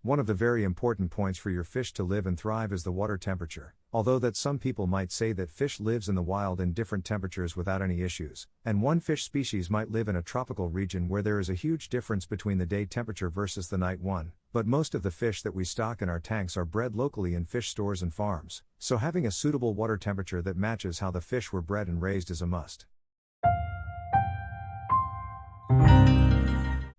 One of the very important points for your fish to live and thrive is the water temperature, although that some people might say that fish lives in the wild in different temperatures without any issues, and one fish species might live in a tropical region where there is a huge difference between the day temperature versus the night one, but most of the fish that we stock in our tanks are bred locally in fish stores and farms, so having a suitable water temperature that matches how the fish were bred and raised is a must.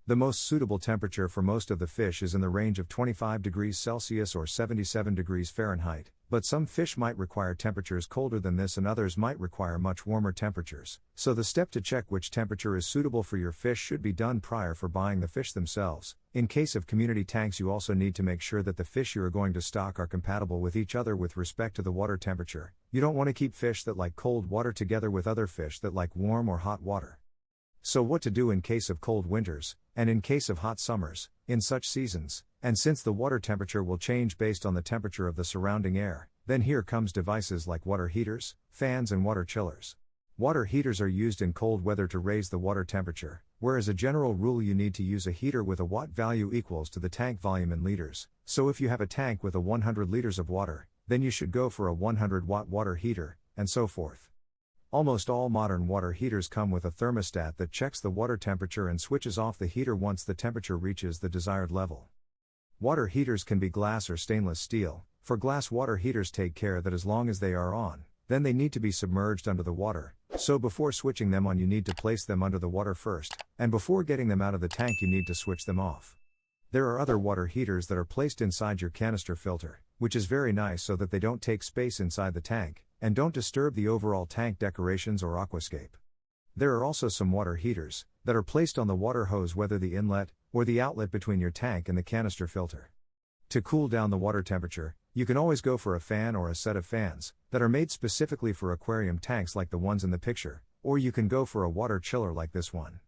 The most suitable temperature for most of the fish is in the range of 25 degrees Celsius or 77 degrees Fahrenheit, but some fish might require temperatures colder than this and others might require much warmer temperatures, so the step to check which temperature is suitable for your fish should be done prior for buying the fish themselves. In case of community tanks, you also need to make sure that the fish you are going to stock are compatible with each other with respect to the water temperature. You don't want to keep fish that like cold water together with other fish that like warm or hot water. So what to do in case of cold winters, and in case of hot summers, in such seasons, and since the water temperature will change based on the temperature of the surrounding air, then here comes devices like water heaters, fans and water chillers. Water heaters are used in cold weather to raise the water temperature, whereas a general rule you need to use a heater with a watt value equals to the tank volume in liters, so if you have a tank with a 100 liters of water, then you should go for a 100 watt water heater, and so forth. Almost all modern water heaters come with a thermostat that checks the water temperature and switches off the heater once the temperature reaches the desired level. Water heaters can be glass or stainless steel. For glass water heaters, take care that as long as they are on, then they need to be submerged under the water, so before switching them on you need to place them under the water first, and before getting them out of the tank you need to switch them off. There are other water heaters that are placed inside your canister filter, which is very nice so that they don't take space inside the tank, and don't disturb the overall tank decorations or aquascape. There are also some water heaters that are placed on the water hose, whether the inlet or the outlet between your tank and the canister filter. To cool down the water temperature, you can always go for a fan or a set of fans that are made specifically for aquarium tanks like the ones in the picture, or you can go for a water chiller like this one.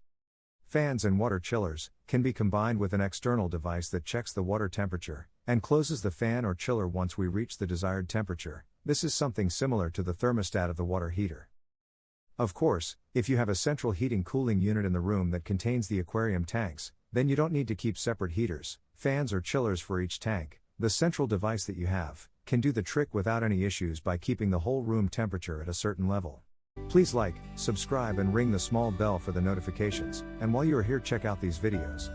Fans and water chillers can be combined with an external device that checks the water temperature and closes the fan or chiller once we reach the desired temperature. This is something similar to the thermostat of the water heater. Of course, if you have a central heating cooling unit in the room that contains the aquarium tanks, then you don't need to keep separate heaters, fans or chillers for each tank. The central device that you have can do the trick without any issues by keeping the whole room temperature at a certain level. Please like, subscribe and ring the small bell for the notifications, and while you are here check out these videos.